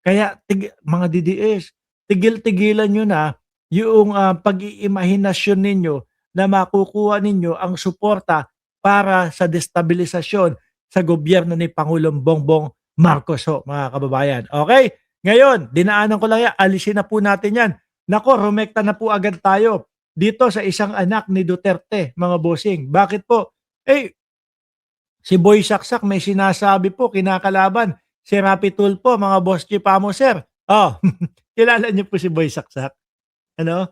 Kaya mga DDS, tigil-tigilan niyo na yung, pag-iimahinasyon ninyo na makukuha ninyo ang suporta para sa destabilisasyon sa gobyerno ni Pangulong Bongbong Marcos ho, mga kababayan. Okay. Ngayon, dinaanan ko lang yan, alisin na po natin yan. Naku, rumekta na po agad tayo dito sa isang anak ni Duterte, mga bossing. Bakit po? Eh, si Boy Saksak may sinasabi po, kinakalaban si Rapi Tulfo, mga boss Chipamo, sir. Oh, kilala niyo po si Boy Saksak? Ano?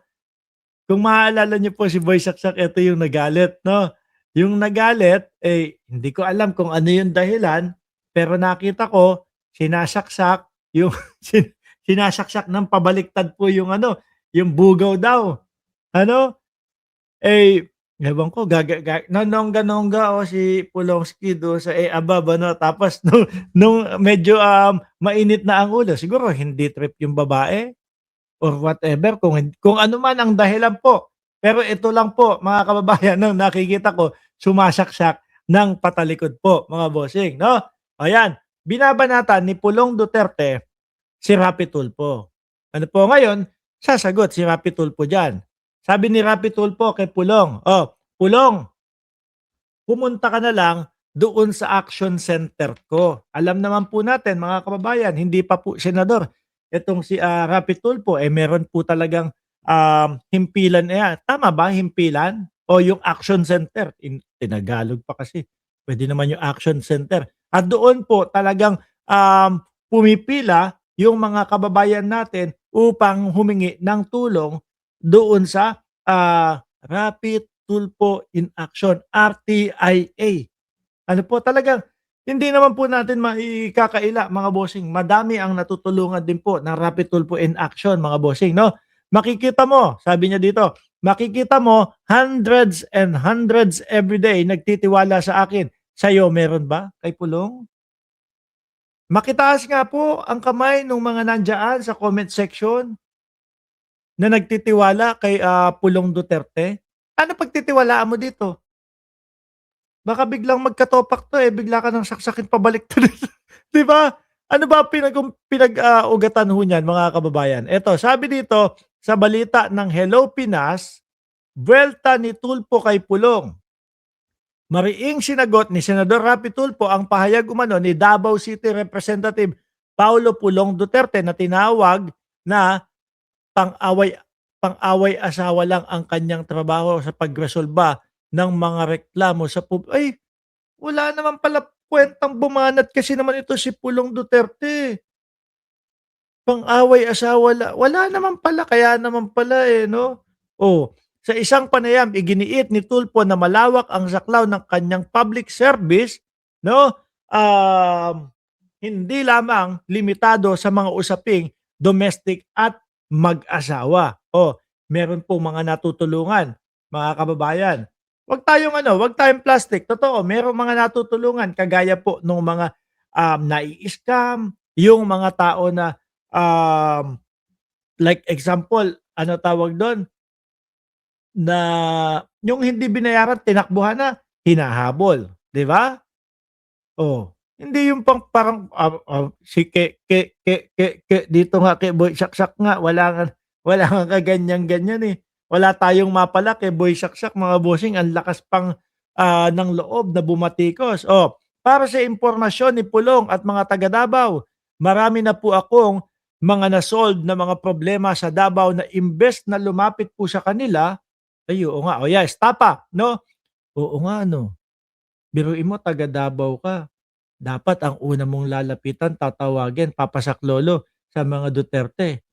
Kung maaalala niyo po si Boy Saksak, ito yung nagalit, no? Yung nagalit, eh, hindi ko alam kung ano yung dahilan, pero nakita ko, sinasaksak, yung sinasaksak ng pabaliktad po yung ano, yung bugaw daw. Ano? Eh, ewan ko nanongga-nongga o si Pulongski do sa, above ano, tapos nung medyo, mainit na ang ulo, siguro hindi trip yung babae or whatever, kung ano man ang dahilan po. Pero ito lang po, mga kababayan, ang nakikita ko, sumasaksak ng patalikod po, mga bossing, 'no? Ayan, binabanatan ni Pulong Duterte si Rapi Tulfo. Ano po ngayon, sasagot si Rapi Tulfo diyan. Sabi ni Rapi Tulfo kay Pulong, "Oh, Pulong, pumunta ka na lang doon sa action center ko." Alam naman po natin, mga kababayan, hindi pa po senador itong si, Rapi Tulfo, eh, meron po talagang, himpilan tama ba himpilan o yung action center? Tinagalog pa kasi, puwede naman yung action center. At doon po talagang, pumipila yung mga kababayan natin upang humingi ng tulong doon sa, Rapid Tulfo in Action, RTIA. Ano po, talagang hindi naman po natin maikakaila, mga bossing. Madami ang natutulungan din po ng Rapid Tulfo in Action, mga bossing, 'no? Makikita mo, sabi niya dito, makikita mo hundreds and hundreds everyday nagtitiwala sa akin. Sa'yo meron ba, kay Pulong? Makitaas nga po ang kamay nung mga nandiyaan sa comment section na nagtitiwala kay, Pulong Duterte. Ano pagtitiwalaan mo dito? Baka biglang magkatopak 'to, eh, bigla ka ng saksakin pabaliktad, 'di ba? Ano ba ugatan ho niyan, mga kababayan? Eto, sabi dito sa balita ng Hello Pinas, buwelta ni Tulfo kay Pulong. Mariing sinagot ni Senador Rapi Tulfo ang pahayag umano ni Davao City Representative Paulo Pulong Duterte na tinawag na pang-away pang-away-asawa lang ang kanyang trabaho sa pagresolba ng mga reklamo sa ay, wala naman pala kuwentang bumanat kasi naman ito si Pulong Duterte. Pang-away-asawa wala naman pala, kaya naman pala, eh, 'no? Oh, sa isang panayam iginiit ni Tulfo na malawak ang saklaw ng kanyang public service, 'no, hindi lamang limitado sa mga usaping domestic at mag-asawa. Oh, meron pong mga natutulungan, mga kababayan. Wag tayong plastic. Totoo, merong mga natutulungan kagaya po nung mga, nai-scam, yung mga tao na, like example, ano tawag dun, na yung hindi binayaran tinakbuhan na, hinahabol, 'di ba? Oh, hindi yung parang, si ke dito nga kay Boy Saksak nga wala ngang kaganyan-ganyan, eh. Wala tayong mapala kay Boy Saksak, mga bossing, ang lakas pang, ng loob na bumatikos. Oh, para sa impormasyon ni Pulong at mga taga Davao, marami na po akong mga na-solve na mga problema sa Davao na imbes na lumapit po sa kanila, ay oo nga, oh yeah, estapa 'no? Oo nga 'no. Biruin mo taga Davao ka, dapat ang una mong lalapitan, tatawagin, papasaklolo sa mga Duterte.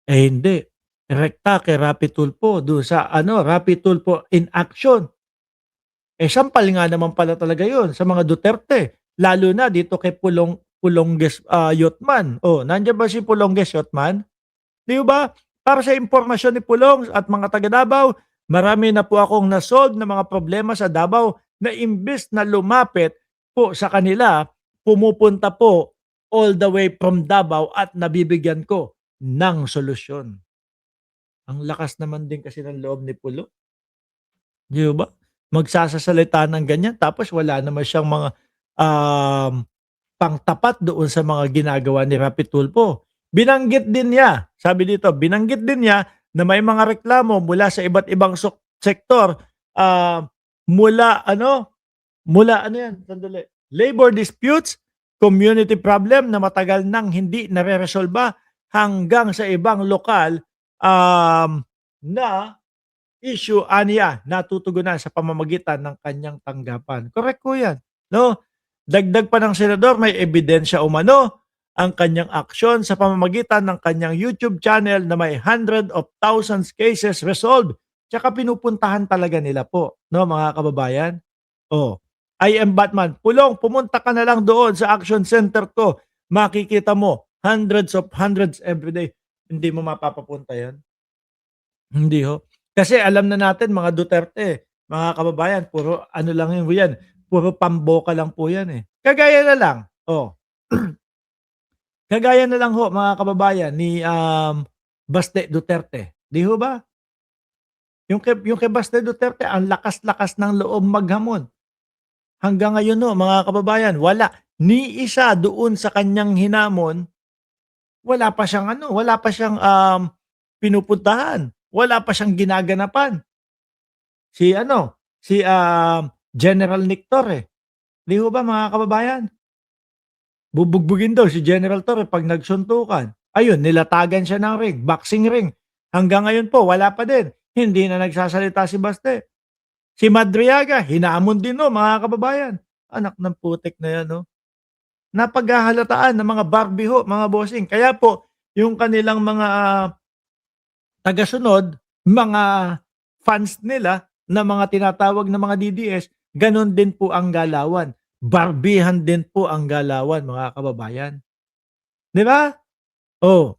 Eh hindi, rekta kay Rapi Tulfo, dun sa ano, Rapi Tulfo in Action. Eh sampal nga naman pala talaga yun sa mga Duterte, lalo na dito kay Pulongges, Yotman. Oh, nandiyan ba si Pulongges Yotman? 'Di ba? Para sa impormasyon ni Pulong at mga taga Davao, marami na po akong na-solve na mga problema sa Davao na imbes na lumapit po sa kanila, pumupunta po all the way from Davao at nabibigyan ko ng solusyon. Ang lakas naman din kasi ng loob ni Pulong, 'di ba? Magsasasalita ng ganyan tapos wala naman siyang mga, um pangtapat doon sa mga ginagawa ni Rapi Tulfo. Binanggit din niya, sabi dito, binanggit din niya na may mga reklamo mula sa iba't ibang sektor, ah, mula ano 'yan, sandali, labor disputes, community problem na matagal nang hindi nareresolba, hanggang sa ibang lokal, na issue aniya natutugunan sa pamamagitan ng kanyang tanggapan. Korek po 'yan, 'no? Dagdag pa ng senador, may ebidensya umano ang kanyang aksyon sa pamamagitan ng kanyang YouTube channel na may hundred of thousands cases resolved. Tsaka pinupuntahan talaga nila po, 'no, mga kababayan? Oh, I am Batman. Pulong, pumunta ka na lang doon sa action center ko. Makikita mo hundreds everyday. Hindi mo mapapapunta 'yan? Hindi ho. Kasi alam na natin mga Duterte, mga kababayan, puro ano lang yan, puro pamboka lang po yan, eh. Kagaya na lang, kagaya na lang ho mga kababayan ni, Baste Duterte, 'di ho ba? Yung kay Baste Duterte ang lakas-lakas ng loob maghamon. Hanggang ngayon ho mga kababayan, wala, ni isa doon sa kanyang hinamon, wala pa siyang wala pa siyang, pinupuntahan, wala pa siyang ginaganapan. Si General Nick Torre, 'di ho ba mga kababayan? Bubugbugin daw si General Torre 'pag nagsuntukan. Ayun, nilatagan siya ng ring, boxing ring. Hanggang ngayon po wala pa din, hindi na nagsasalita si Baste. Si Madriaga hinamon din 'no mga kababayan. Anak ng putik na 'yan 'no. Napaghahalataan ng mga Barbie ho mga bossing. Kaya po yung kanilang mga tagasunod, mga fans nila na mga tinatawag na mga DDS, gano'n din po ang galawan. Barbihan din po ang galawan mga kababayan. 'Di ba? Oh,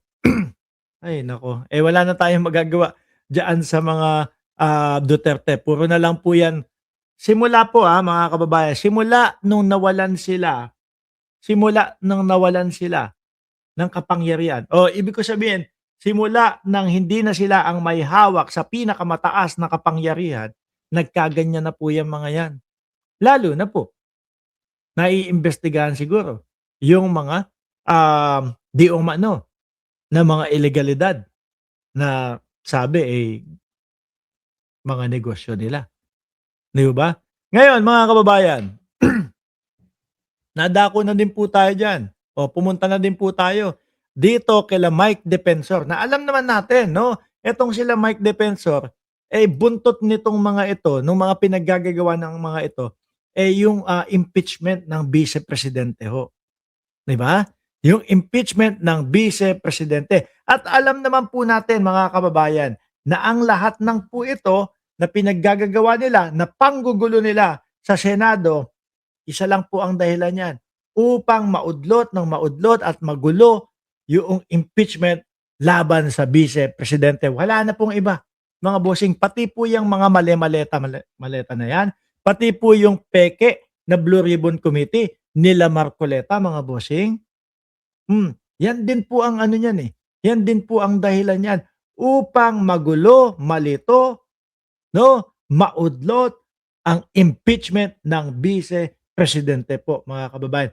ay naku, eh, wala na tayong magagawa diyaan sa mga, Duterte. Puro na lang po 'yan simula po, mga kababayan, simula nung nawalan sila ng kapangyarihan. O ibig ko sabihin, simula nang hindi na sila ang may hawak sa pinakamataas na kapangyarihan, nagkaganyan na po 'yang mga 'yan. Lalo na po, naiimbestigahan siguro yung mga, di umano na mga ilegalidad na sabi, eh, mga negosyo nila, 'di ba? Ngayon mga kababayan, nadako na din po tayo diyan. O pumunta na din po tayo dito kila Mike Defensor na alam naman natin 'no, etong sila Mike Defensor, eh, buntot nitong mga ito, nung mga pinaggagagawa ng mga ito, eh, yung, impeachment ng Vice Presidente ho, 'di ba? Yung impeachment ng Vice Presidente. At alam naman po natin mga kababayan na ang lahat ng po ito na pinaggagagawa nila, na panggugulo nila sa Senado, isa lang po ang dahilan niyan, upang maudlot ng maudlot at magulo yung impeachment laban sa Vice Presidente. Wala na pong iba, mga bossing. Pati po yung mga maleta na yan, pati po yung peke na Blue Ribbon Committee nila Marcoleta, mga bossing. Yan din po ang ano niyan, eh, yan din po ang dahilan niyan upang magulo, malito, 'no, maudlot ang impeachment ng Vice Presidente po mga kababayan.